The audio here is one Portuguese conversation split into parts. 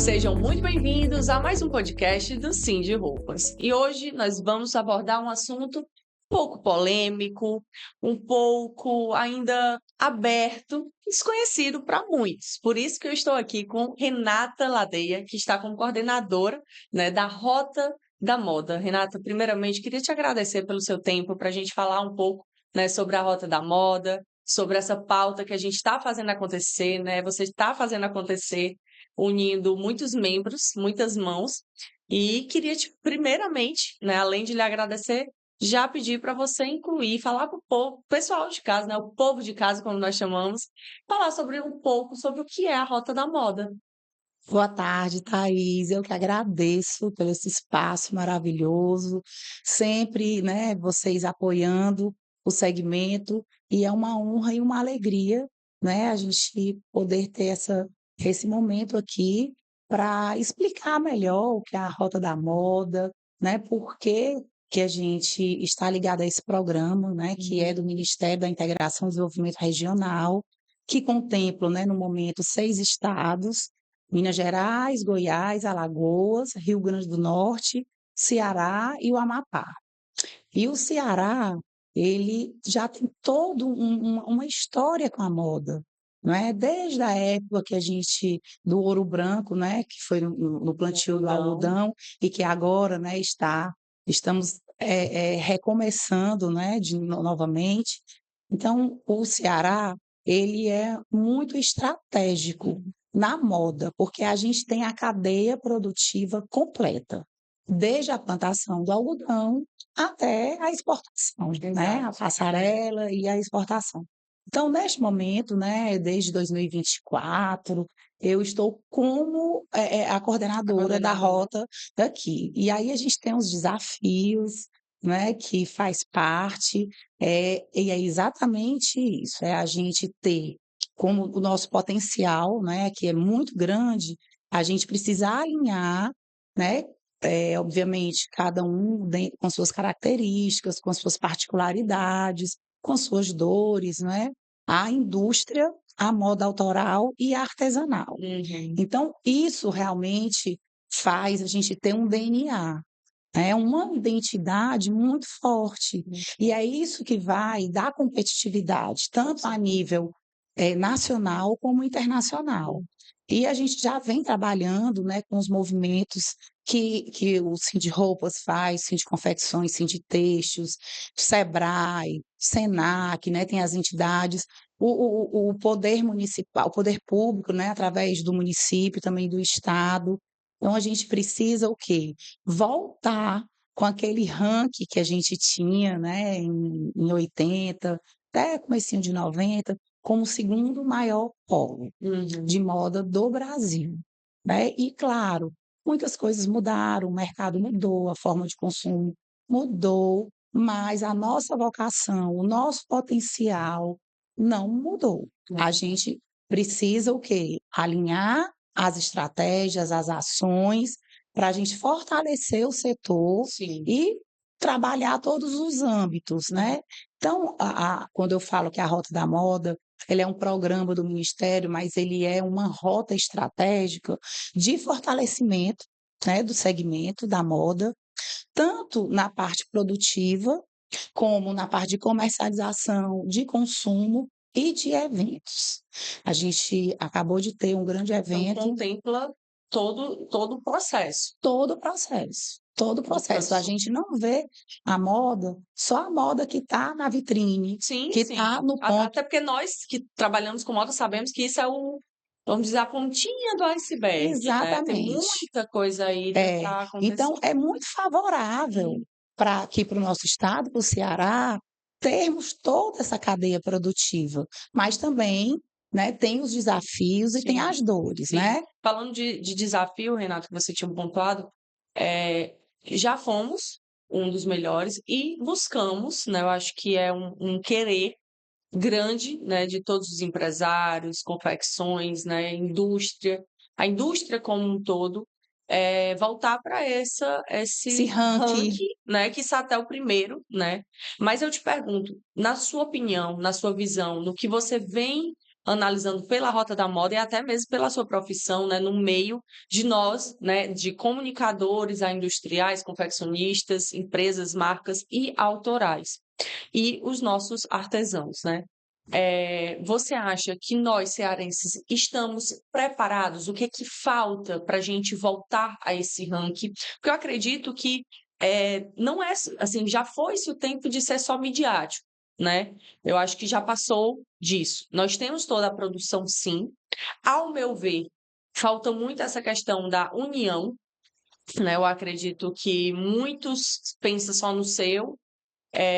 Sejam muito bem-vindos a mais um podcast do Sim de Roupas. E hoje nós vamos abordar um assunto um pouco polêmico, um pouco ainda aberto, desconhecido para muitos. Por isso que eu estou aqui com Renata Ladeia, que está como coordenadora, né, da Rota da Moda. Renata, primeiramente, queria te agradecer pelo seu tempo para a gente falar um pouco, né, sobre a Rota da Moda, sobre essa pauta que a gente está fazendo acontecer, né? Você está fazendo acontecer unindo muitos membros, muitas mãos, e queria te, primeiramente, né, além de lhe agradecer, já pedir para você incluir, falar para o povo, pessoal de casa, né, o povo de casa, como nós chamamos, falar sobre um pouco sobre o que é a Rota da Moda. Boa tarde, Thaís. Eu que agradeço pelo esse espaço maravilhoso, sempre, né, vocês apoiando o segmento, e é uma honra e uma alegria, né, a gente poder ter esse momento aqui para explicar melhor o que é a Rota da Moda, né, por que a gente está ligado a esse programa, né, que é do Ministério da Integração e Desenvolvimento Regional, que contempla, né, no momento 6 estados. Minas Gerais, Goiás, Alagoas, Rio Grande do Norte, Ceará e o Amapá. E o Ceará, ele já tem toda uma história com a moda, não é? Desde a época que a gente, do ouro branco, né, que foi no plantio do algodão, e que agora, né, estamos recomeçando, né, novamente. Então, o Ceará, ele é muito estratégico na moda, porque a gente tem a cadeia produtiva completa, desde a plantação do algodão até a exportação, né, a passarela e a exportação. Então, neste momento, né, desde 2024, eu estou como a coordenadora da rota daqui. E aí a gente tem os desafios, né, que faz parte, e é exatamente isso, é a gente ter como o nosso potencial, né, que é muito grande, a gente precisa alinhar, né, obviamente, cada um com suas características, com suas particularidades, com suas dores, né? A indústria, a moda autoral e a artesanal. Uhum. Então, isso realmente faz a gente ter um DNA, né? Uma identidade muito forte. E é isso que vai dar competitividade, tanto a nível nacional como internacional. E a gente já vem trabalhando, né, com os movimentos que o Sind Roupas faz, Sind Confecções, Sind Têxteis, Sebrae, Senac, né, tem as entidades, o poder municipal, o poder público, né, através do município, também do estado. Então a gente precisa o quê? Voltar com aquele ranking que a gente tinha, né, em 80, até comecinho de 90, como o segundo maior polo Uhum. de moda do Brasil, né? E claro, muitas coisas mudaram, o mercado mudou, a forma de consumo mudou, mas a nossa vocação, o nosso potencial não mudou. A gente precisa o quê? Alinhar as estratégias, as ações, para a gente fortalecer o setor Sim. e trabalhar todos os âmbitos, né? Então, quando eu falo que a Rota da Moda ele é um programa do Ministério, mas ele é uma rota estratégica de fortalecimento, né, do segmento da moda, tanto na parte produtiva, como na parte de comercialização, de consumo e de eventos. A gente acabou de ter um grande Então, evento. contempla todo o processo. Todo o processo, todo o processo. A gente não vê a moda, só a moda que está na vitrine, Sim, que sim. está no ponto. Até porque nós que trabalhamos com moda sabemos que isso é vamos dizer, a pontinha do iceberg, né? Tem Exatamente. muita coisa aí para Então acontecer. é muito favorável para aqui para o nosso estado, para o Ceará, termos toda essa cadeia produtiva, mas também, né, tem os desafios e tem Sim, as dores, sim. né? Falando de desafio, Renato, que você tinha pontuado, já fomos um dos melhores e buscamos, né? Eu acho que é um querer grande, né, de todos os empresários, confecções, né, indústria, a indústria como um todo, voltar para Esse esse ranking. ranking, né, que está até o primeiro, né? Mas eu te pergunto, na sua opinião, na sua visão, no que você vem analisando pela rota da moda e até mesmo pela sua profissão, né, no meio de nós, né, de comunicadores a industriais, confeccionistas, empresas, marcas e autorais. E os nossos artesãos, né? Você acha que nós, cearenses, estamos preparados? O que é que falta para a gente voltar a esse ranking? Porque eu acredito que não é assim, já foi-se o tempo de ser só midiático, né? Eu acho que já passou disso. Nós temos toda a produção, sim. Ao meu ver, falta muito essa questão da união, né? Eu acredito que muitos pensam só no seu.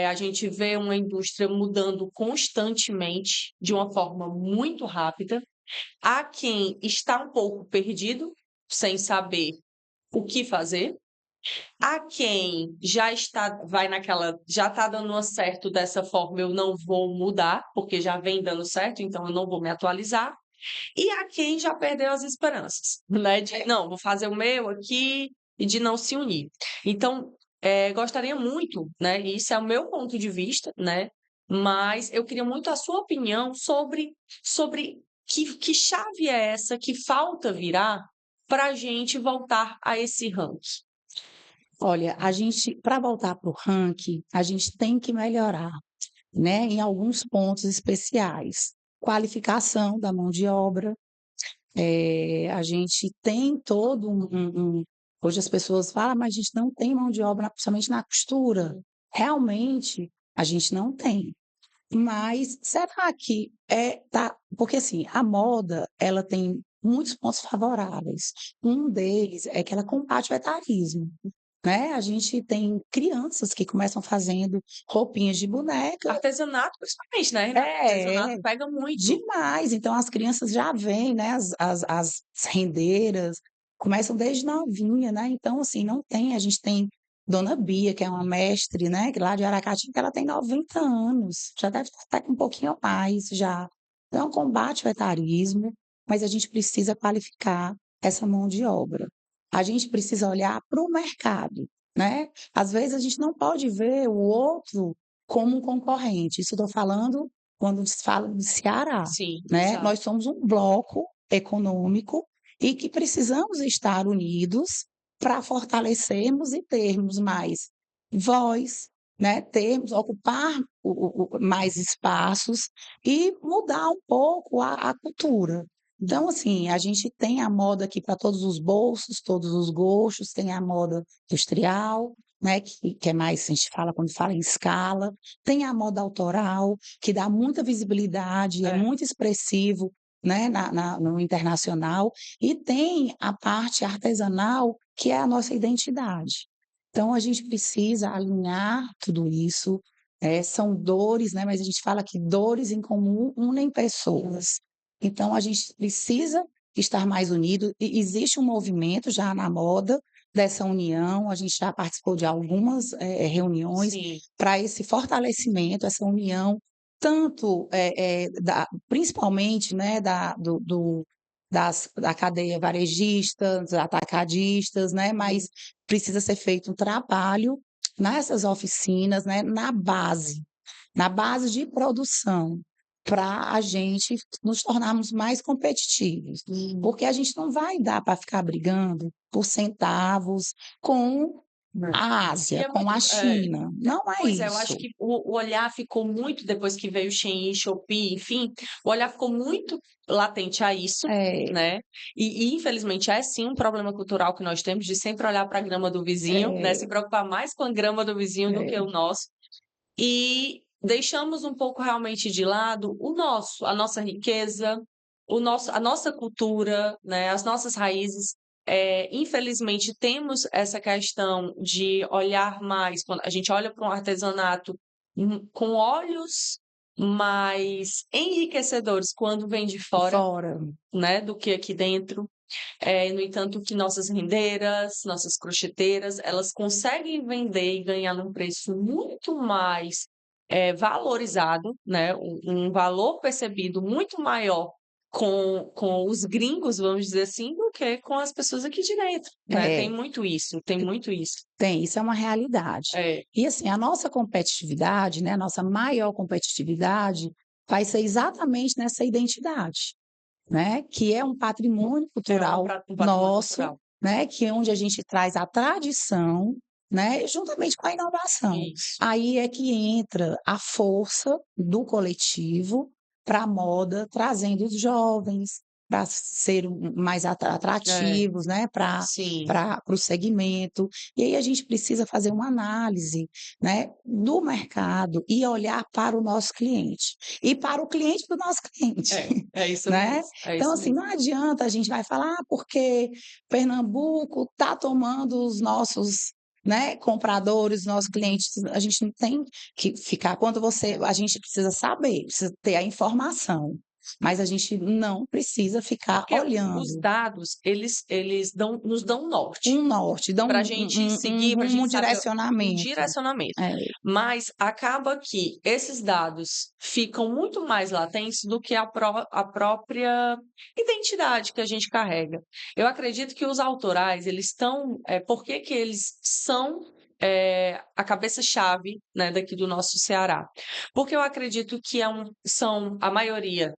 A gente vê uma indústria mudando constantemente, de uma forma muito rápida. Há quem está um pouco perdido, sem saber o que fazer. Há quem já está, vai naquela, já está dando certo dessa forma, eu não vou mudar, porque já vem dando certo, então eu não vou me atualizar. E há quem já perdeu as esperanças, né? De não, vou fazer o meu aqui e de não se unir. Então, gostaria muito, né? E isso é o meu ponto de vista, né? Mas eu queria muito a sua opinião sobre que chave é essa que falta virar para a gente voltar a esse ranking. Olha, a gente, para voltar para o ranking, a gente tem que melhorar, né, em alguns pontos especiais. Qualificação da mão de obra, a gente tem todo hoje as pessoas falam: "Mas a gente não tem mão de obra, principalmente na costura". Realmente, a gente não tem. Mas será que porque assim, a moda, ela tem muitos pontos favoráveis. Um deles é que ela combate o etarismo, né, a gente tem crianças que começam fazendo roupinhas de boneca. Artesanato, principalmente, né? É, Artesanato pega muito. demais. Então as crianças já veem, né, as rendeiras, começam desde novinha, né, então assim, não tem a gente tem Dona Bia, que é uma mestre, né, que lá de Aracati, que ela tem 90 anos, já deve estar com um pouquinho a mais já. Então combate o etarismo, mas a gente precisa qualificar essa mão de obra. A gente precisa olhar para o mercado, né. Às vezes a gente não pode ver o outro como um concorrente, isso eu estou falando quando se fala de Ceará, Sim, né, exato. nós somos um bloco econômico e que precisamos estar unidos para fortalecermos e termos mais voz, né, termos ocupar mais espaços e mudar um pouco a cultura. Então, assim, a gente tem a moda aqui para todos os bolsos, todos os gostos, tem a moda industrial, né, que é mais, a gente fala quando fala em escala, tem a moda autoral, que dá muita visibilidade, é É. muito expressivo, né, no internacional, e tem a parte artesanal, que é a nossa identidade. Então, a gente precisa alinhar tudo isso, são dores, né, mas a gente fala que dores em comum unem pessoas. Então, a gente precisa estar mais unido, e existe um movimento já na moda dessa união, a gente já participou de algumas reuniões Sim. para esse fortalecimento, essa união, tanto principalmente, né, da cadeia varejista, dos atacadistas, né, mas precisa ser feito um trabalho nessas oficinas, né, na base de produção, para a gente nos tornarmos mais competitivos, porque a gente não vai dar para ficar brigando por centavos com a E Ásia, é com muito a China, não é pois é, eu acho isso. que o olhar ficou muito depois que veio Shein, Shopee, enfim, o olhar ficou muito latente a isso, É, né, e infelizmente é sim um problema cultural que nós temos de sempre olhar para a grama do vizinho, né, se é, preocupar mais com a grama do vizinho do que é, o nosso, e deixamos um pouco realmente de lado o nosso, a nossa riqueza, a nossa cultura, né, as nossas raízes. Infelizmente, temos essa questão de olhar mais, quando a gente olha para um artesanato com olhos mais enriquecedores quando vem de fora, fora. né, do que aqui dentro. No entanto, que nossas rendeiras, nossas crocheteiras, elas conseguem vender e ganhar num preço muito mais valorizado, né? Um valor percebido muito maior com os gringos, vamos dizer assim, do que com as pessoas aqui de dentro, né? Tem É, muito isso, tem muito isso. tem, isso é uma realidade. É, E assim, a nossa competitividade, né, a nossa maior competitividade vai ser exatamente nessa identidade, né, que é um patrimônio cultural um patrimônio nosso, cultural. né, que é onde a gente traz a tradição, né, juntamente com a inovação. Isso. Aí é que entra a força do coletivo para a moda, trazendo os jovens para ser mais É, atrativos, né, para sim. para o segmento. E aí a gente precisa fazer uma análise, né, do mercado e olhar para o nosso cliente e para o cliente do nosso cliente, É isso né. mesmo, é Então, isso assim, mesmo. não adianta a gente vai falar: "Ah, porque Pernambuco está tomando os nossos, né, compradores, nossos clientes", a gente não tem que ficar a gente precisa saber, precisa ter a informação, mas a gente não precisa ficar Porque os olhando dados, eles nos dão um norte. um norte, dá Para a um gente seguir, para a rumo, um gente saber um direcionamento. direcionamento. É, Mas acaba que esses dados ficam muito mais latentes do que a própria identidade que a gente carrega. Eu acredito que os autorais, eles estão. Por que que eles são a cabeça-chave, né, daqui do nosso Ceará? Porque eu acredito que são a maioria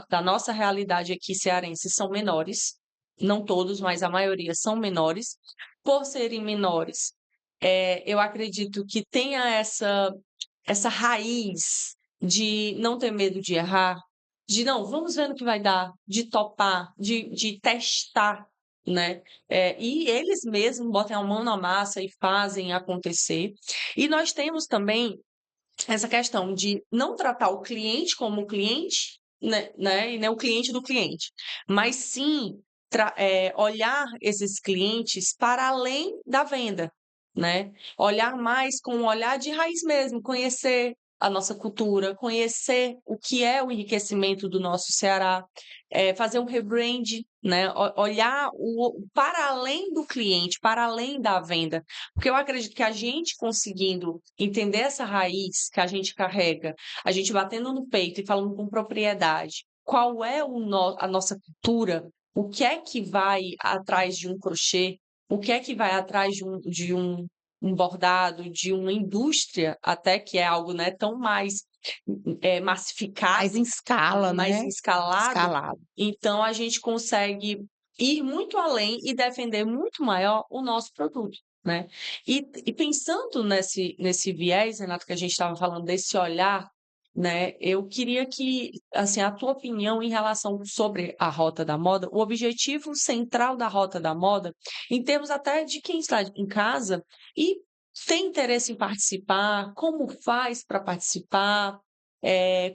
da nossa realidade aqui cearense são menores, não todos, mas a maioria são menores. Por serem menores, eu acredito que tenha essa raiz de não ter medo de errar, de não, vamos ver no que vai dar, de topar, de testar, né? E eles mesmos botam a mão na massa e fazem acontecer. E nós temos também essa questão de não tratar o cliente como cliente, né, e nem o cliente do cliente, mas sim olhar esses clientes para além da venda, né? Olhar mais com um olhar de raiz mesmo, conhecer a nossa cultura, conhecer o que é o enriquecimento do nosso Ceará, fazer um rebrand, né? Olhar para além do cliente, para além da venda, porque eu acredito que a gente conseguindo entender essa raiz que a gente carrega, a gente batendo no peito e falando com propriedade, qual é a nossa cultura, o que é que vai atrás de um crochê, o que é que vai atrás um bordado, de uma indústria, até que é algo, né, tão mais mais massificado, em escala, mais né, escalado, escalado. então a gente consegue ir muito além e defender muito maior o nosso produto, né. E pensando nesse viés, Renato, que a gente estava falando, desse olhar, né, eu queria que, assim, a tua opinião em relação sobre a Rota da Moda, o objetivo central da Rota da Moda, em termos até de quem está em casa e tem interesse em participar, como faz para participar,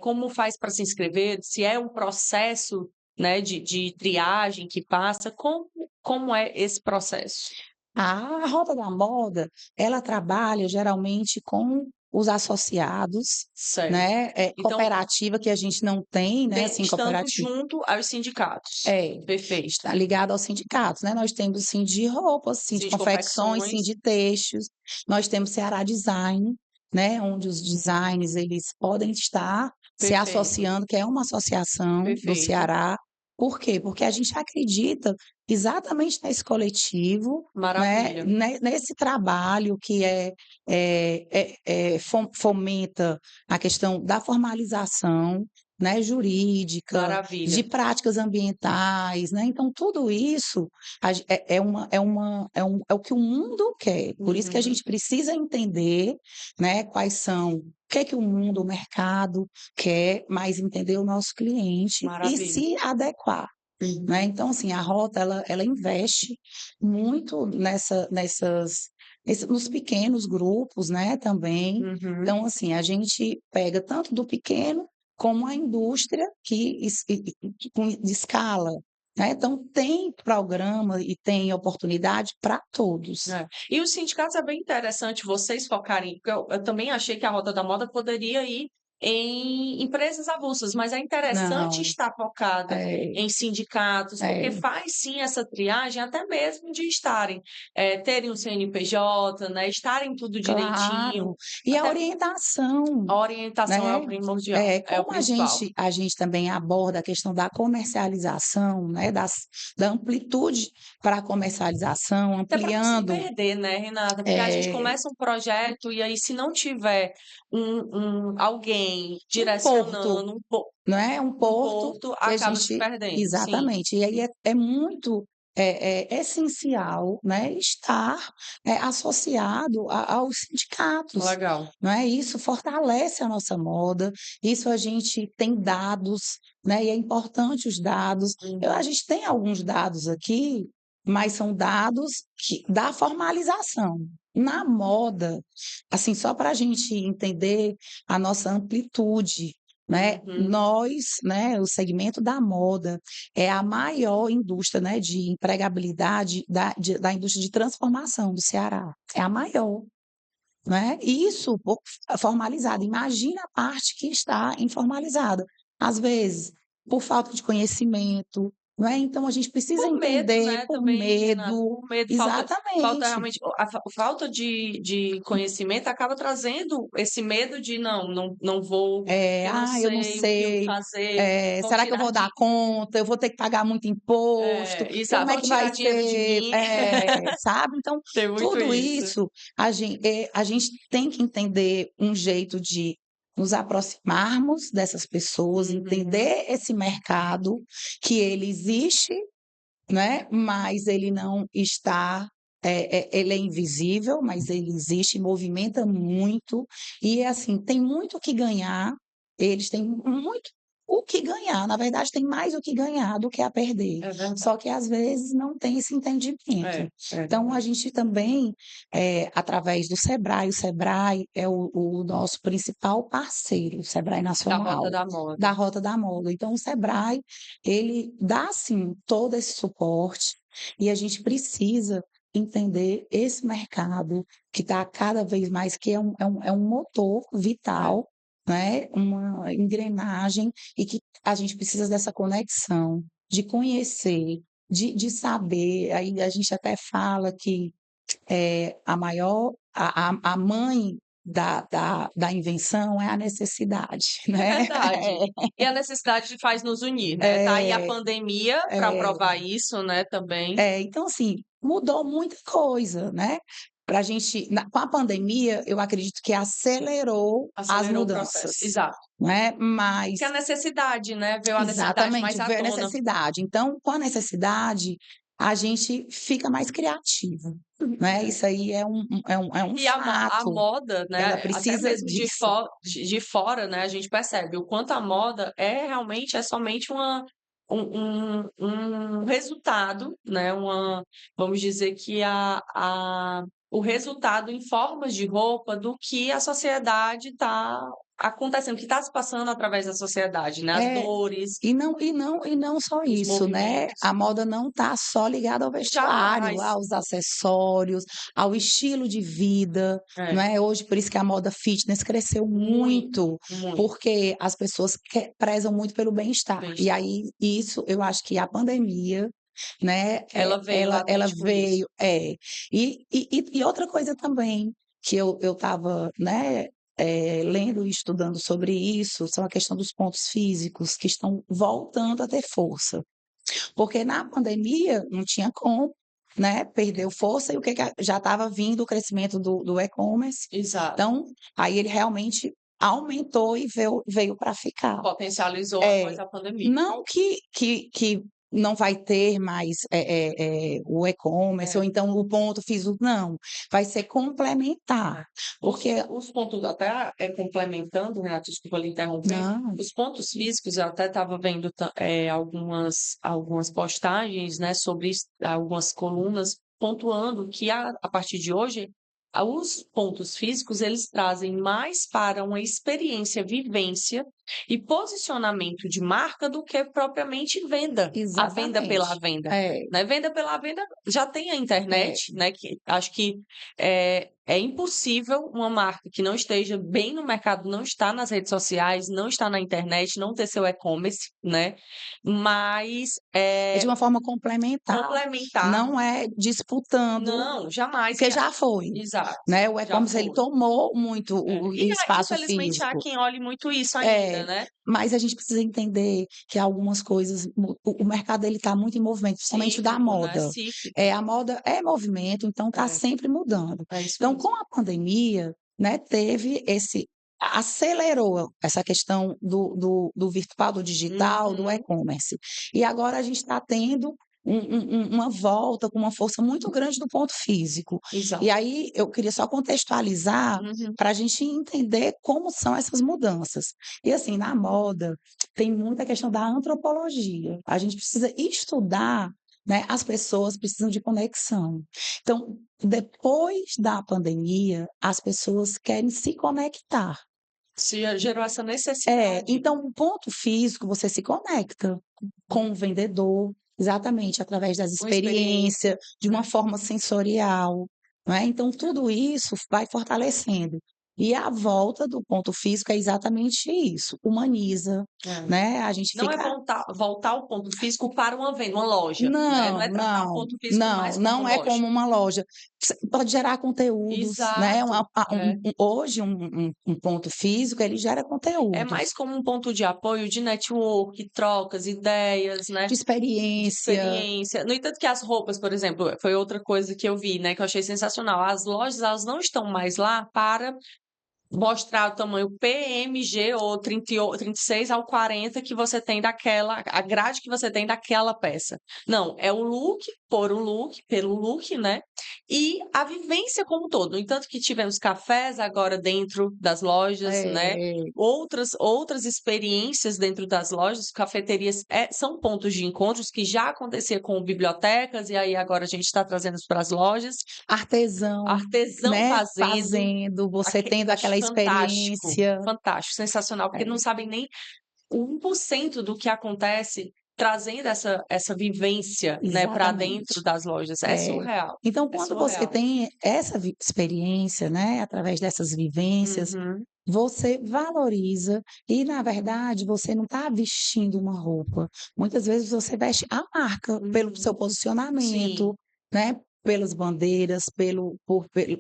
como faz para se inscrever, se é um processo, né, de triagem que passa, como é esse processo? A Roda da Moda, ela trabalha geralmente com os associados, Certo. né, Então, cooperativa que a gente não tem, né, assim, estando cooperativa junto aos sindicatos. é, Perfeito. está ligado aos sindicatos, né, nós temos sim de roupas, sim de Sim, de confecções, sim confecções. de textos, nós temos Ceará Design, né, onde os designs eles podem estar se Perfeito, associando, que é uma associação do perfeito. Ceará. Por quê? Porque a gente acredita exatamente nesse coletivo, né, Maravilha, nesse trabalho que fomenta a questão da formalização, né, jurídica, de maravilha. práticas ambientais, né, então tudo isso a gen é o que o mundo quer, por isso que a Uhum, gente precisa entender, né, quais são o que é que o mundo, o mercado quer, mas entender o nosso cliente e maravilha. se adequar, né. Uhum, Então assim, a Rota ela investe muito nos pequenos grupos, né, também. uhum. Então assim, a gente pega tanto do pequeno como a indústria que de escala, né, então tem programa e tem oportunidade para todos. É. E os sindicatos é bem interessante vocês focarem, porque eu também achei que a Rota da Moda poderia ir em empresas avulsas, mas é interessante Não, estar focada é, em sindicatos, porque é, faz sim essa triagem, até mesmo de terem um CNPJ, né, estarem tudo direitinho, claro. E a até orientação, a orientação é né, o primordial, é o como principal. a gente também aborda a questão da comercialização, né, da amplitude para a comercialização, Até para não se ampliando, perder, né, Renata? Porque a gente eh começa um projeto e aí se não tiver alguém alguém Um porto, direcionando, não é? Um um porto porto que a acaba se gente perdendo. Sim, exatamente. E aí é muito, essencial, né, estar, associado aos sindicatos, legal. não é? Isso fortalece a nossa moda, isso a gente tem dados, né, e é importante os dados. A Uhum. gente tem alguns dados aqui, mas são dados da formalização. Na moda, assim, só para a gente entender a nossa amplitude, né? Uhum. Nós, né, o segmento da moda é a maior indústria, né, de empregabilidade da indústria de transformação do Ceará. É a maior, né? Isso formalizada. Imagina a parte que está informalizada. Às vezes, por falta de conhecimento, não é? Então, a gente precisa Por medo, entender né, por também, Renata, medo. por medo, falta Exatamente. realmente, falta de conhecimento acaba trazendo esse medo de não vou, eu não Eu não sei o que sei, fazer, vão será que eu tirar vou dar conta? Eu vou ter que pagar muito imposto? exato, Como é vão que vai tirar dinheiro de ser? mim, Sabe? Então, tem muito tudo isso. isso, a gente tem que entender um jeito de nos aproximarmos dessas pessoas, Uhum. entender esse mercado, que ele existe, né? Mas ele não está, ele é invisível, mas ele existe, movimenta muito, e assim, tem muito o que ganhar, eles têm muito o que ganhar, na verdade, tem mais o que ganhar do que a perder, É verdade. só que às vezes não tem esse entendimento. É Então, a verdade. gente também, através do Sebrae, o Sebrae é o nosso principal parceiro, o Sebrae Da Rota Nacional, da Moda. da Rota da Moda. Então, o Sebrae ele dá sim todo esse suporte e a gente precisa entender esse mercado que está cada vez mais, que é um motor É. vital, né? Uma engrenagem, e que a gente precisa dessa conexão, de conhecer, de saber. Aí a gente até fala que a mãe da invenção é a necessidade, É né? verdade. E a necessidade faz nos unir, né. Tá aí a É, pandemia para é, provar isso, né, também. então, assim, mudou muita coisa, né? Pra gente, com a pandemia, eu acredito que acelerou as Acelerou o processo. mudanças, Exato. né? Que a Mas, necessidade, né, veio a necessidade exatamente, mais à veio a tona. necessidade. Então, com a necessidade, a gente fica mais criativo, né? É. Isso aí é um E a fato. moda, Ela né, até precisa mesmo disso. de fora, né, a gente percebe o quanto a moda é somente um resultado, né, vamos dizer que o resultado em formas de roupa do que a sociedade está acontecendo, que está se passando através da sociedade, né, as É, dores, e não só os isso, né, movimentos. a moda não está só ligada ao vestuário, Jamais. aos acessórios, ao estilo de vida, não É, é? Hoje, por isso que a moda fitness cresceu muito, muito, muito. porque as pessoas prezam muito pelo bem-estar. E Bem-estar. aí, isso, eu acho que a pandemia, né, Ela veio ela latente com isso. veio e outra coisa também, que eu estava, né, lendo e estudando sobre isso, são a questão dos pontos físicos, que estão voltando a ter força. Porque na pandemia não tinha como, né, perdeu força, e o que já estava vindo o crescimento do e-commerce. Exato. Então, aí ele realmente aumentou e veio para ficar. Potencializou É, após a pandemia. não que não vai ter mais, o e-commerce, ou É, então o ponto físico, não, vai ser complementar, é. porque Os pontos, até complementando, Renato, desculpa lhe interromper, não, os pontos físicos, eu até estava vendo algumas postagens, né, sobre algumas colunas, pontuando que a partir de hoje, os pontos físicos, eles trazem mais para uma experiência, vivência e posicionamento de marca do que propriamente venda, a venda pela exatamente. venda. É, Né? Venda pela venda já tem a é, internet, né? Que acho que é impossível uma marca que não esteja bem no mercado, não está nas redes sociais, não está na internet, não ter seu e-commerce, né? Mas é de uma forma complementar, complementar, não é disputando, não, jamais. porque já foi, Exato, né, o já e-commerce ele foi. tomou muito É. o E espaço infelizmente há físico. quem olhe muito isso ainda, É, né? mas a gente precisa entender que algumas coisas, o mercado ele está muito em movimento, principalmente o da Cíclico, né? moda. Cíclico. A moda é movimento, então está É, sempre mudando. é isso Então, mesmo. com a pandemia, né, teve esse acelerou essa questão do virtual, do digital, do Uhum. e-commerce. E agora a gente está tendo uma volta com uma força muito grande do ponto físico. E Exato. aí eu queria só contextualizar Uhum. para a gente entender como são essas mudanças. E assim, na moda, tem muita questão da antropologia. A gente precisa estudar, né? As pessoas precisam de conexão. Então, depois da pandemia, as pessoas querem se conectar. Se gerou essa necessidade. Então, um ponto físico, você se conecta com o vendedor, exatamente, através das Com experiência, experiências, de uma né. forma sensorial, não é? Então, tudo isso vai fortalecendo. E a volta do ponto físico é exatamente isso, humaniza, É. né? A gente Não é fica voltar ao ponto físico para uma venda, uma loja, né, não não, é tratar o não, ponto físico não, mais como não é loja. como uma loja. Você pode gerar conteúdos, né, Exato, é. hoje um ponto físico, ele gera É conteúdos, mais como um ponto de apoio, de network, trocas, ideias, né, de de experiência. experiência. No entanto que as roupas, por exemplo, foi outra coisa que eu vi, né, que eu achei sensacional. As lojas, elas não estão mais lá para mostrar o tamanho PMG ou 36 ao 40 que você tem daquela, a grade que você tem daquela peça. Não, é o look, por um look, pelo look, né? E a vivência como um todo. No entanto que tivemos cafés agora dentro das lojas, né? É, Outras experiências dentro das lojas, cafeterias são pontos de encontros que já acontecia com bibliotecas, e aí agora a gente está trazendo isso para as lojas. artesão, Artesão né, fazendo, fazendo, você tendo acho aquela fantástico, experiência. fantástico, sensacional, porque não É, sabem nem o 1% do que acontece trazendo essa vivência, né, para dentro exatamente. das lojas. É É. surreal, Então, é quando você surreal. tem essa experiência, né, através dessas vivências, Uhum, você valoriza e, na verdade, você não está vestindo uma roupa. Muitas vezes você veste a marca pelo seu uhum. posicionamento, Sim, né, pelas bandeiras,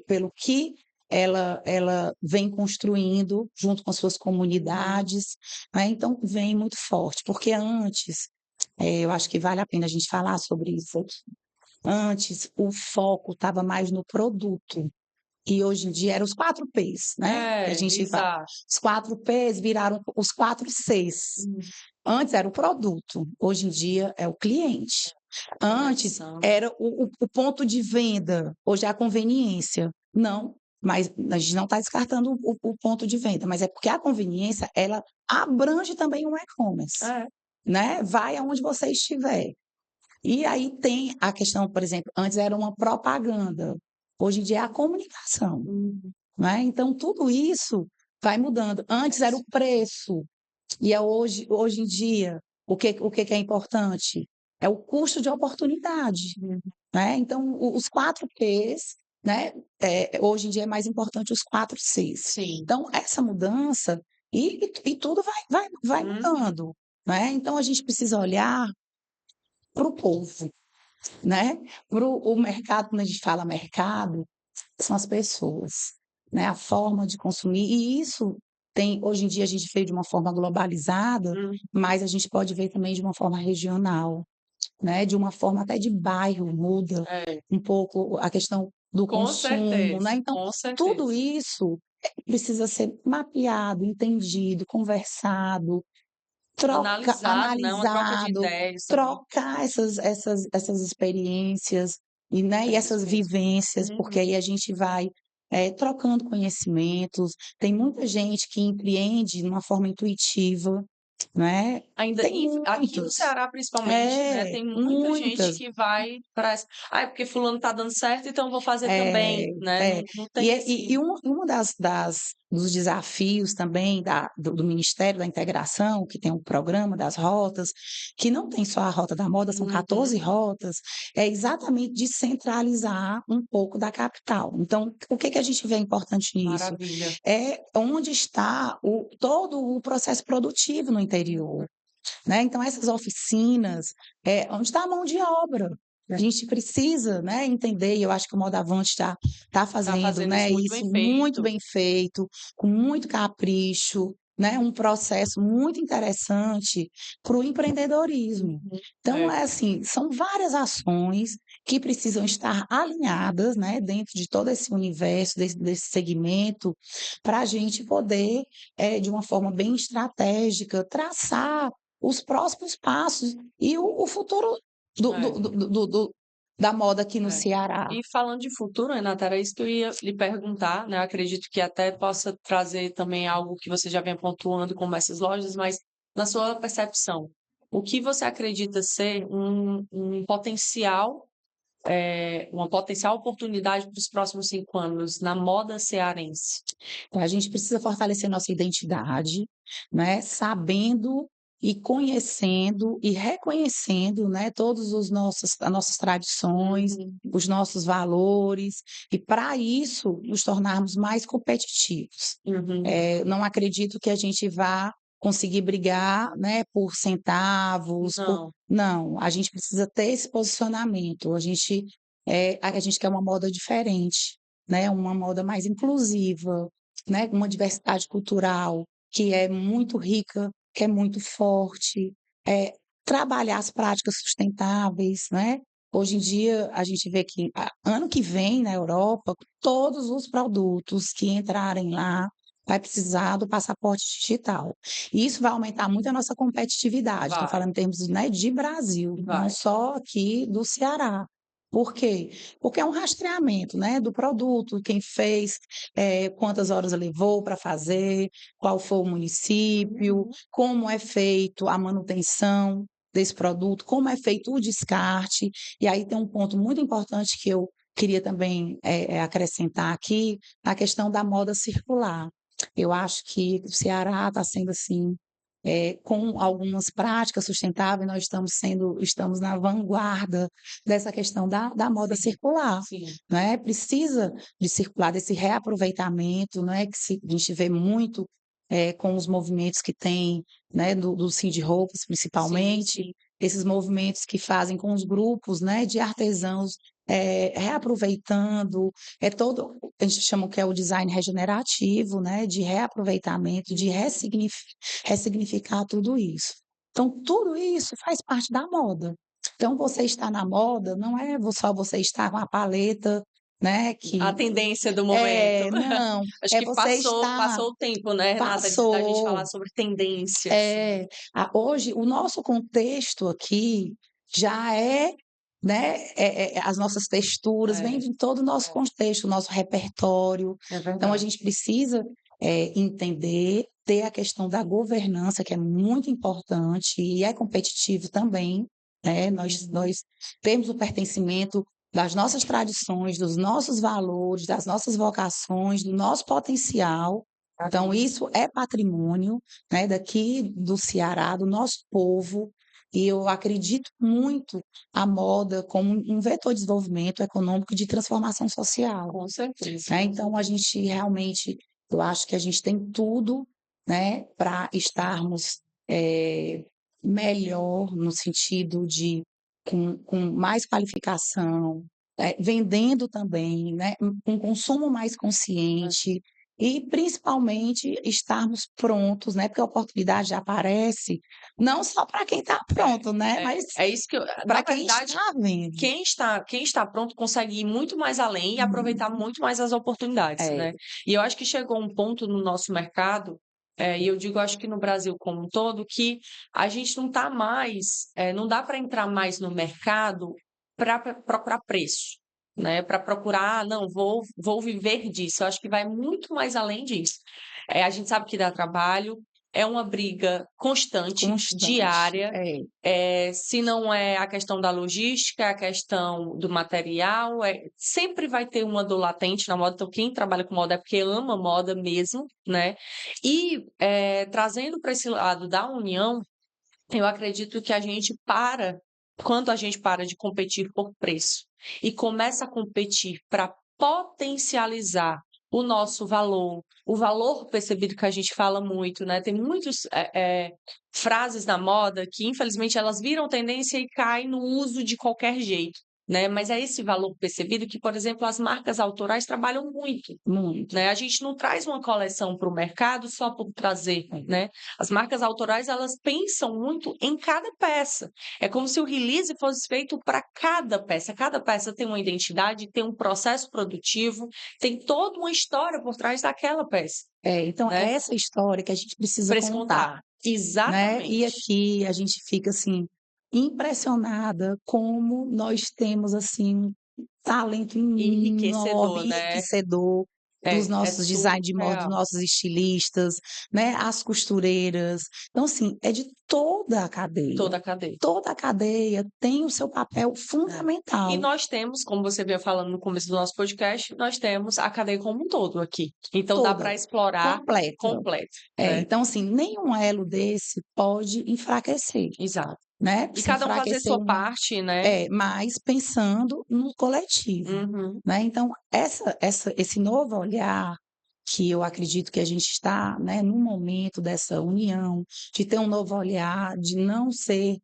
pelo que ela vem construindo junto com as suas uhum. comunidades, né, então vem muito forte, porque antes, eu acho que vale a pena a gente falar sobre isso aqui. Antes, o foco estava mais no produto. E hoje em dia eram os 4 P's, né, que a É, gente fala. exato. Os 4 P's viraram os 4 C's. Hum, Antes era o produto, hoje em dia é o cliente. Antes conexão. era o ponto de venda, hoje é a conveniência. Não, mas a gente não está descartando o ponto de venda, mas é porque a conveniência, ela abrange também o e-commerce, É. né, vai aonde você estiver. E aí tem a questão, por exemplo, antes era uma propaganda, hoje em dia é a comunicação, Uhum. né, então tudo isso vai mudando. Antes era o preço, e é hoje em dia, o que é importante? É o custo de oportunidade, Uhum. né, então os 4 P's, né, hoje em dia é mais importante os 4 C's. Sim. Então essa mudança e tudo vai Uhum. mudando, né, então a gente precisa olhar para o povo, né, para o mercado, quando a gente fala mercado, são as pessoas, né, a forma de consumir, e isso tem hoje em dia a gente vê de uma forma globalizada, Uhum. mas a gente pode ver também de uma forma regional, né, de uma forma até de bairro, muda É, um pouco a questão do com consumo, né, certeza, então com tudo certeza. isso precisa ser mapeado, entendido, conversado, Analisado, né, uma troca de analisado, ideias também. trocar essas experiências e, né, e É isso essas mesmo. vivências, porque Uhum. aí a gente vai, trocando conhecimentos. Tem muita gente que empreende de uma forma intuitiva, né, Ainda tem aqui no muitos. Ceará, principalmente, né, É, tem muita gente muitas. que vai para essa: "Ah, é porque fulano tá dando certo, então vou fazer É, também", né, é. não E tem é e esse. uma dos desafios também do Ministério da Integração, que tem o programa das rotas, que não tem só a Rota da Moda, são Uhum, 14 rotas, é exatamente descentralizar um pouco da capital. Então, o que a gente vê importante nisso? maravilha. É onde está todo o processo produtivo no interior, né, então essas oficinas, onde está a mão de obra. A gente precisa, né, entender, e eu acho que o Modavante está Tá fazendo, fazendo isso né, muito bem isso muito feito. bem feito, com muito capricho, né, um processo muito interessante para o empreendedorismo. Uhum. Então É. é assim, são várias ações que precisam estar alinhadas, né, dentro de todo esse universo, desse segmento, para a gente poder, de uma forma bem estratégica, traçar os próximos passos e o futuro do do É, do do do da moda aqui no é. Ceará. E falando de futuro, Renata, era isso que eu ia lhe perguntar, né? Eu acredito que até possa trazer também algo que você já vem pontuando como essas lojas, mas na sua percepção, o que você acredita ser um potencial, uma potencial oportunidade para os próximos 5 anos na moda cearense? Então, a gente precisa fortalecer nossa identidade, né, sabendo e conhecendo e reconhecendo, né, todos os nossos as nossas tradições, Uhum. os nossos valores, e para isso nos tornarmos mais competitivos. Uhum. Não acredito que a gente vá conseguir brigar, né, por centavos, por Não. não, a gente precisa ter esse posicionamento, a gente quer uma moda diferente, né, uma moda mais inclusiva, né, uma diversidade cultural que é muito rica, que é muito forte, trabalhar as práticas sustentáveis, né. Hoje em dia a gente vê que ano que vem na Europa, todos os produtos que entrarem lá vai precisar do passaporte digital. E isso vai aumentar muito a nossa competitividade, estou Vai, falando em termos, né, de Brasil, não vai. só aqui do Ceará. Por quê? Porque é um rastreamento, né, do produto, quem fez, quantas horas levou para fazer, qual foi o município, Uhum. como é feito a manutenção desse produto, como é feito o descarte. E aí tem um ponto muito importante que eu queria também, acrescentar aqui, a questão da moda circular. Eu acho que o Ceará está sendo assim, com algumas práticas sustentáveis, nós estamos na vanguarda dessa questão da moda Sim, circular, sim, né, precisa de circular, desse reaproveitamento, né, a gente vê muito, com os movimentos que tem, né, do Sind Roupas sim, principalmente, sim. esses movimentos que fazem com os grupos, né, de artesãos, reaproveitando, é todo a gente chama que é o design regenerativo, né, de reaproveitamento, de ressignificar tudo isso. Então, tudo isso faz parte da moda. Então, você está na moda não é só você estar com a paleta, né, A que tendência do momento. não, Acho é que você estar passou o tempo, né, Renata, da gente passou. falar sobre tendências. É, hoje o nosso contexto aqui já é, né, as nossas texturas vêm É, de todo o nosso contexto, o nosso repertório. é Então a verdade. gente precisa, entender, ter a questão da governança, que é muito importante e é competitivo também, né, Uhum. nós temos o pertencimento das nossas tradições, dos nossos valores, das nossas vocações, do nosso potencial. Então isso é patrimônio, né, daqui do Ceará, do nosso povo, e eu acredito muito a moda como um vetor de desenvolvimento econômico e de transformação social, Com certeza. né. Então a gente realmente eu acho que a gente tem tudo, né, para estarmos, melhor no sentido de com mais qualificação, vendendo também, né, com consumo mais consciente e principalmente estarmos prontos, né, porque a oportunidade já aparece, não só para quem está pronto, né, mas É isso que eu na para quem verdade, está vendo. quem está pronto consegue ir muito mais além e aproveitar Uhum. muito mais as oportunidades, É. né. E eu acho que chegou um ponto no nosso mercado, e eu digo acho que no Brasil como um todo, que a gente não está mais, não dá para entrar mais no mercado para procurar preço, né, para procurar: "Ah, não, vou viver disso", eu acho que vai muito mais além disso. A gente sabe que dá trabalho, é uma briga constante, Constante. diária, É. se não é a questão da logística, é a questão do material, sempre vai ter uma dor latente na moda, então quem trabalha com moda é porque ama moda mesmo, né. E, trazendo para esse lado da união, eu acredito que quando a gente para de competir por preço e começa a competir para potencializar o nosso valor, o valor percebido que a gente fala muito, né, tem muitos, frases na moda que infelizmente elas viram tendência e caem no uso de qualquer jeito, né? Mas é esse valor percebido que, por exemplo, as marcas autorais trabalham muito, muito. né? A gente não traz uma coleção para o mercado só por trazer, né? As marcas autorais, elas pensam muito em cada peça. É como se o release fosse feito para cada peça. Cada peça tem uma identidade, tem um processo produtivo, tem toda uma história por trás daquela peça, Então é né? essa história que a gente precisa Para esse contar, contar. né? E Exatamente. aqui a gente fica assim impressionada como nós temos assim um talento enorme, Enriquecedor, né? enriquecedor dos É nossos design de moda, dos surreal. nossos estilistas, né? As costureiras. Então assim, é de toda a cadeia. Toda a cadeia. Toda a cadeia tem o seu papel É. E fundamental. nós temos, como você veio falando no começo do nosso podcast, nós temos a cadeia como um todo aqui. Então dá Toda, para explorar completa. completo, né? Então assim, nenhum elo desse pode enfraquecer, Exato. né, E se cada um fazer enfraquecer sua uma parte, né? mas pensando no coletivo, Uhum. né. Então esse novo olhar, que eu acredito que a gente está, né, num momento dessa união, de ter um novo olhar, de não ser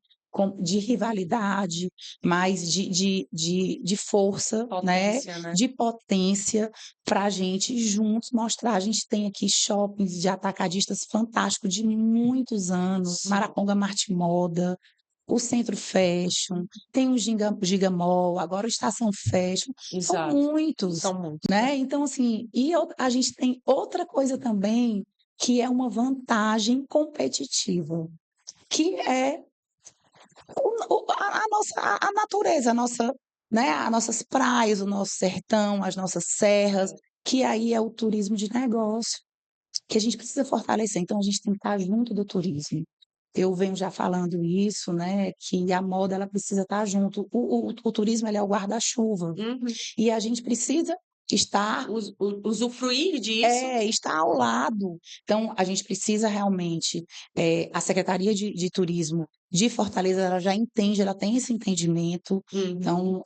de rivalidade, mas de força, né, Potência, né? de potência, para a gente juntos mostrar. A gente tem aqui shoppings de atacadistas fantásticos de muitos anos, Sim, Maraponga Martimoda, o Centro Fashion, tem o Gigamall, agora o Estação Fashion, são exato. muitos, São muitos, né? né. Então assim, a gente tem outra coisa também, que é uma vantagem competitiva, que é a nossa a natureza, a nossa, né, as nossas praias, o nosso sertão, as nossas serras, É. que aí é o turismo de negócio, que a gente precisa fortalecer. Então a gente tem que estar junto do turismo. Eu venho já falando isso, né, que a moda ela precisa estar junto. O turismo ele é o guarda-chuva, Uhum. e a gente precisa estar Usufruir disso, estar ao lado. Então a gente precisa realmente, a Secretaria de Turismo de Fortaleza, ela já entende, ela tem esse entendimento. uhum, Então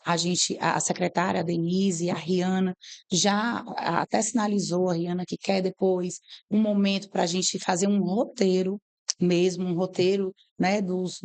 a secretária, a Denise, a Rihanna, já até sinalizou, a Rihanna que quer depois um momento para a gente fazer um roteiro mesmo, um roteiro, né, dos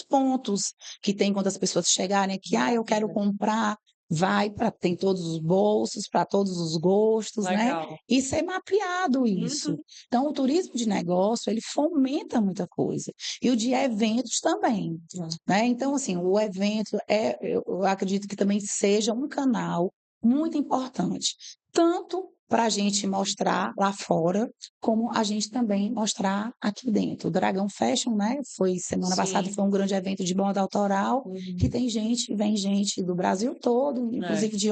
pontos que tem quando as pessoas chegarem aqui: "Ah, eu quero maravilha, comprar", vai para tem todos os bolsos, para todos os gostos, né, legal. e ser mapeado isso. Uhum. Então o turismo de negócio, ele fomenta muita coisa, e o de eventos também, né. Então assim, o evento eu acredito que também seja um canal muito importante, tanto para a gente mostrar lá fora, como a gente também mostrar aqui dentro. O Dragão Fashion, né, foi semana passada, Sim, foi um grande evento de moda autoral, que uhum, tem gente vem gente do Brasil todo, é, inclusive de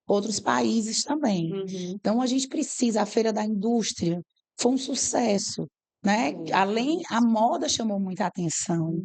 outros países também. uhum, Então a gente precisa a feira da indústria foi um sucesso, né, foi além a isso. moda chamou muita atenção,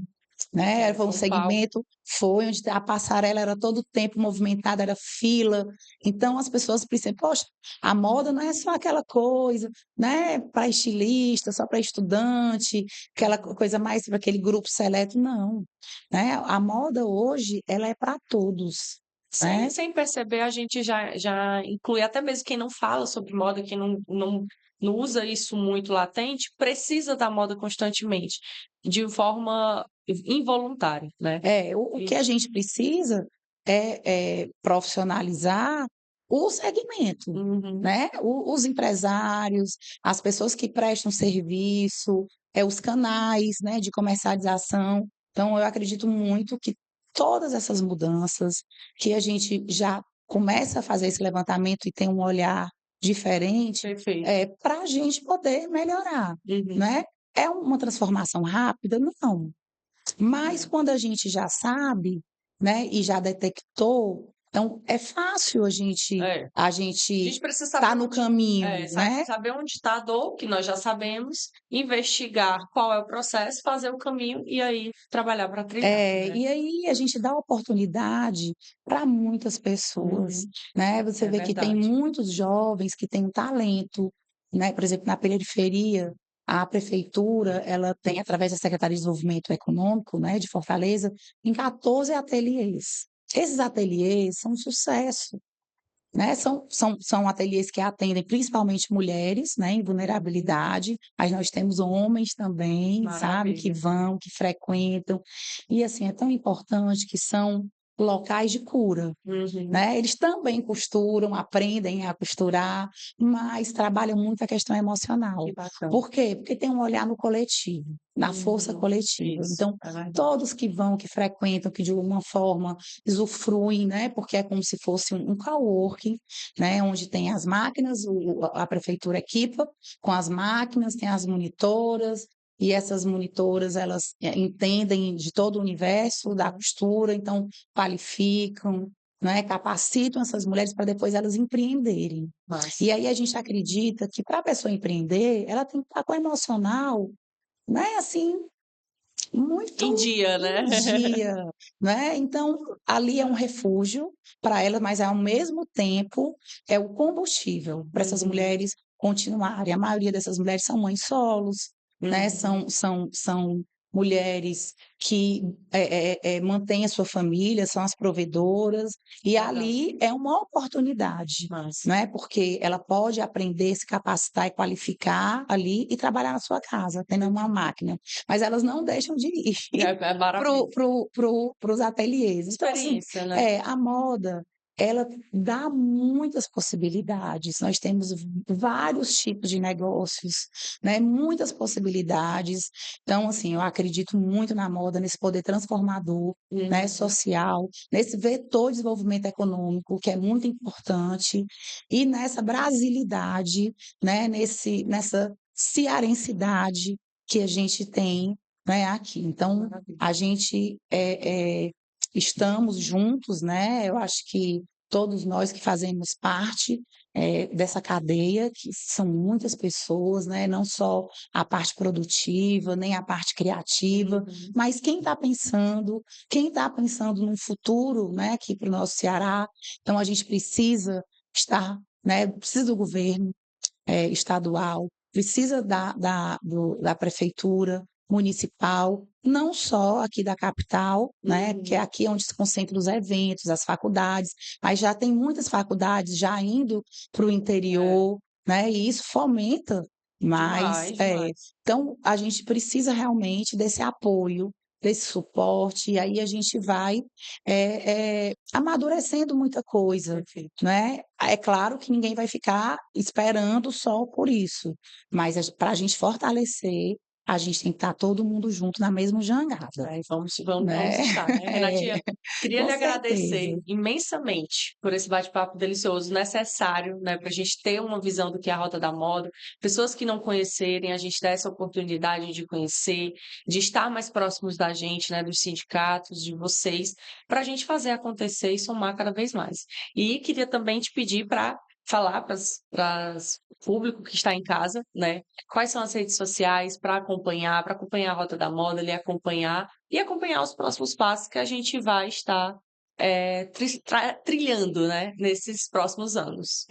né, foi um Foi um palco, segmento foi onde a passarela era todo o tempo movimentada, era fila, então as pessoas pensam: "Poxa, a moda não é só aquela coisa, né, para estilista, só para estudante, aquela coisa mais para aquele grupo seleto", não, né, a moda hoje ela é para todos, sem né. sem perceber, a gente já inclui até mesmo quem não fala sobre moda, quem não usa isso muito latente, precisa da moda constantemente, de forma involuntária, né. O que E a gente precisa é profissionalizar o segmento, uhum, né, os empresários, as pessoas que prestam serviço, os canais, né, de comercialização. Então eu acredito muito que todas essas mudanças, que a gente já começa a fazer esse levantamento e tem um olhar diferente, perfeito. pra gente poder melhorar, Uhum, né. É uma transformação rápida? Não. Mas é. quando a gente já sabe, né, e já detectou, então é fácil É. a A gente gente precisa tá saber no onde caminho, né. saber onde está a dor, que nós já sabemos, investigar qual é o processo, fazer o caminho e aí trabalhar para trilhar, né. E aí a gente dá oportunidade para muitas pessoas, Uhum, né. Você é vê que tem verdade. muitos jovens que têm um talento, né, por exemplo, na periferia, a prefeitura, ela tem, através da Secretaria de Desenvolvimento Econômico, né, de Fortaleza, em 14 ateliês. Esses ateliês são um sucesso. né, são ateliês que atendem principalmente mulheres, né, em vulnerabilidade, mas nós temos homens também, sabe, que Maravilha. vão, que frequentam, e assim, é tão importante que são locais de cura, Uhum. né, eles também costuram, aprendem a costurar, mas trabalham muito a questão Que emocional. bacana. Por quê? Porque tem um olhar no coletivo, na força coletiva. Isso, Então, é verdade. todos que vão, que frequentam, que de alguma forma usufruem, né, porque é como se fosse um coworking, né, onde tem as máquinas, a prefeitura equipa com as máquinas, tem as monitoras, e essas monitoras, elas entendem de todo o universo da costura, então qualificam, né, capacitam essas mulheres para depois elas empreenderem. Massa. E aí a gente acredita que para a pessoa empreender, ela tem que estar com o emocional, né, assim, Em muito dia, né? em dia, né. Então, ali é um refúgio para ela, mas ao mesmo tempo é o combustível para essas Uhum, mulheres continuarem. A maioria dessas mulheres são mães solos, né, uhum. são mulheres que, mantêm a sua família, são as provedoras, e Legal. ali é uma oportunidade, Massa. né, porque ela pode aprender, se capacitar e qualificar ali e trabalhar na sua casa, tendo uma máquina. Mas elas não deixam de ir É maravilha. para os ateliês. Então, assim, Experiência, né? a moda, ela dá muitas possibilidades. Nós temos vários tipos de negócios, né, muitas possibilidades. Então, assim, eu acredito muito na moda, nesse poder transformador, né, Uhum. social, nesse vetor de desenvolvimento econômico, que é muito importante, e nessa brasilidade, né, nessa cearensidade que a gente tem, né, aqui. Então, Maravilha. a gente estamos juntos, né? Eu acho que todos nós que fazemos parte dessa cadeia, que são muitas pessoas, né? Não só a parte produtiva, nem a parte criativa, Uhum. mas quem está pensando num futuro, né, aqui para o nosso Ceará. Então, a gente precisa estar, né? Precisa do governo estadual, precisa da prefeitura municipal, não só aqui da capital, né, que é Uhum. aqui onde se concentram os eventos, as faculdades, mas já tem muitas faculdades já indo para o É, interior, né, e isso fomenta mais. demais, demais. Então, a gente precisa realmente desse apoio, desse suporte, e aí a gente vai amadurecendo muita coisa, Perfeito. né? É claro que ninguém vai ficar esperando só por isso, mas para a gente fortalecer, a gente tem que estar todo mundo junto na mesma jangada, Aí vamos né? estar, né. É, Renatinha, queria com lhe certeza. agradecer imensamente por esse bate-papo delicioso, necessário, né, para a gente ter uma visão do que é a Rota da Moda. Pessoas que não conhecerem, a gente dá essa oportunidade de conhecer, de estar mais próximos da gente, né, dos sindicatos, de vocês, para a gente fazer acontecer e somar cada vez mais. E queria também te pedir para falar para o público que está em casa, né, quais são as redes sociais para acompanhar a Rota da Moda, lhe acompanhar e acompanhar os próximos passos que a gente vai estar trilhando, né, nesses próximos anos.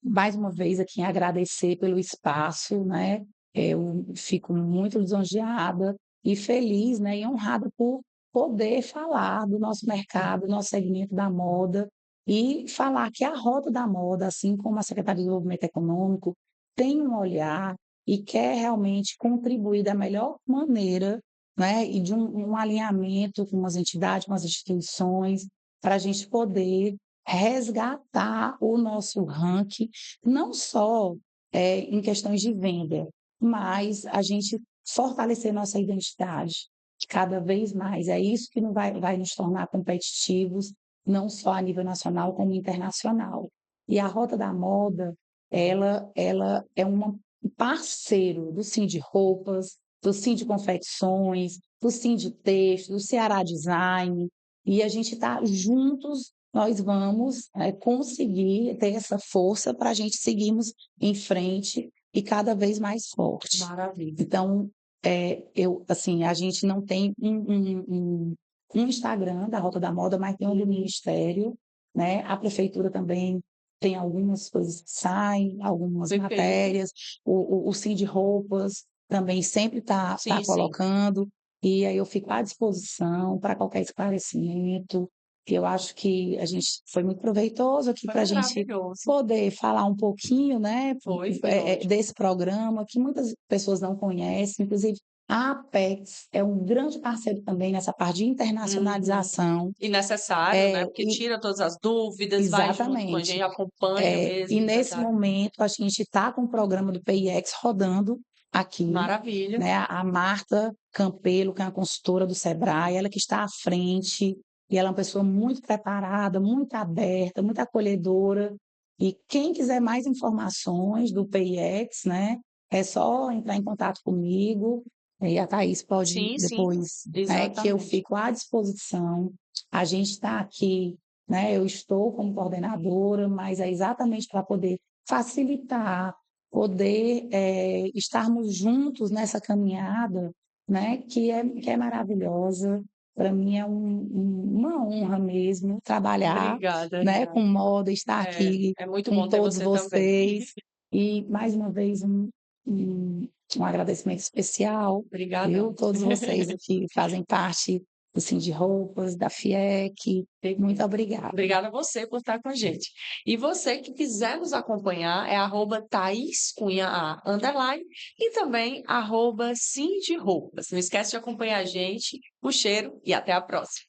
Mais uma vez aqui agradecer pelo espaço, né? Eu fico muito lisonjeada e feliz, né, e honrada por poder falar do nosso mercado, do nosso segmento da moda e falar que a Rota da Moda, assim como a Secretaria de Desenvolvimento Econômico, tem um olhar e quer realmente contribuir da melhor maneira, né, e de um alinhamento com as entidades, com as instituições, para a gente poder resgatar o nosso ranking, não só em questões de venda, mas a gente fortalecer nossa identidade cada vez mais. É isso que vai nos tornar competitivos, não só a nível nacional, como internacional. E a Rota da Moda, ela é um parceiro do Sind Roupas, do Sind Confecções, do Sind Texto, do Ceará Design, e a gente está juntos, nós vamos conseguir ter essa força para a gente seguirmos em frente e cada vez mais forte. Maravilha. Então, assim, a gente não tem um Instagram da Rota da Moda, mas tem um do Ministério, né? A prefeitura também tem algumas coisas que saem, algumas Perfeito. matérias, o Sind Roupas também sempre está Sim, sim. colocando, e aí eu fico à disposição para qualquer esclarecimento, que eu acho que a gente foi muito proveitoso aqui Foi para a gente maravilhoso. poder falar um pouquinho, né, Foi ótimo. desse programa que muitas pessoas não conhecem, inclusive a Apex é um grande parceiro também nessa parte de Uhum. internacionalização. E necessário, É, né, porque tira todas as dúvidas, vai junto com a exatamente. gente, acompanha E mesmo, de nesse verdade. momento, a gente está com o programa do PIX rodando aqui, Maravilha. né? A Marta Campelo, que é uma consultora do Sebrae, ela que está à frente, e ela é uma pessoa muito preparada, muito aberta, muito acolhedora. E quem quiser mais informações do PIX, né, é só entrar em contato comigo, e a Thaís pode Sim, sim, depois, né, que eu exatamente. fico à disposição. A gente está aqui, né? Eu estou como coordenadora, mas é exatamente para poder facilitar, poder estarmos juntos nessa caminhada, né? Que é maravilhosa. Para mim é uma honra mesmo trabalhar, Obrigada, né? Com Renata. moda, estar É, aqui é muito com bom ter todos você também. vocês e mais uma vez um agradecimento especial, viu? Obrigadão. Todos vocês que fazem parte do Cindy Roupas, da FIEC, muito obrigada. Obrigada a você por estar com a gente. E você que quiser nos acompanhar é @Thaís Cunha A, underline, e também @Cindy Roupas. Não esquece de acompanhar a gente, o cheiro e até a próxima.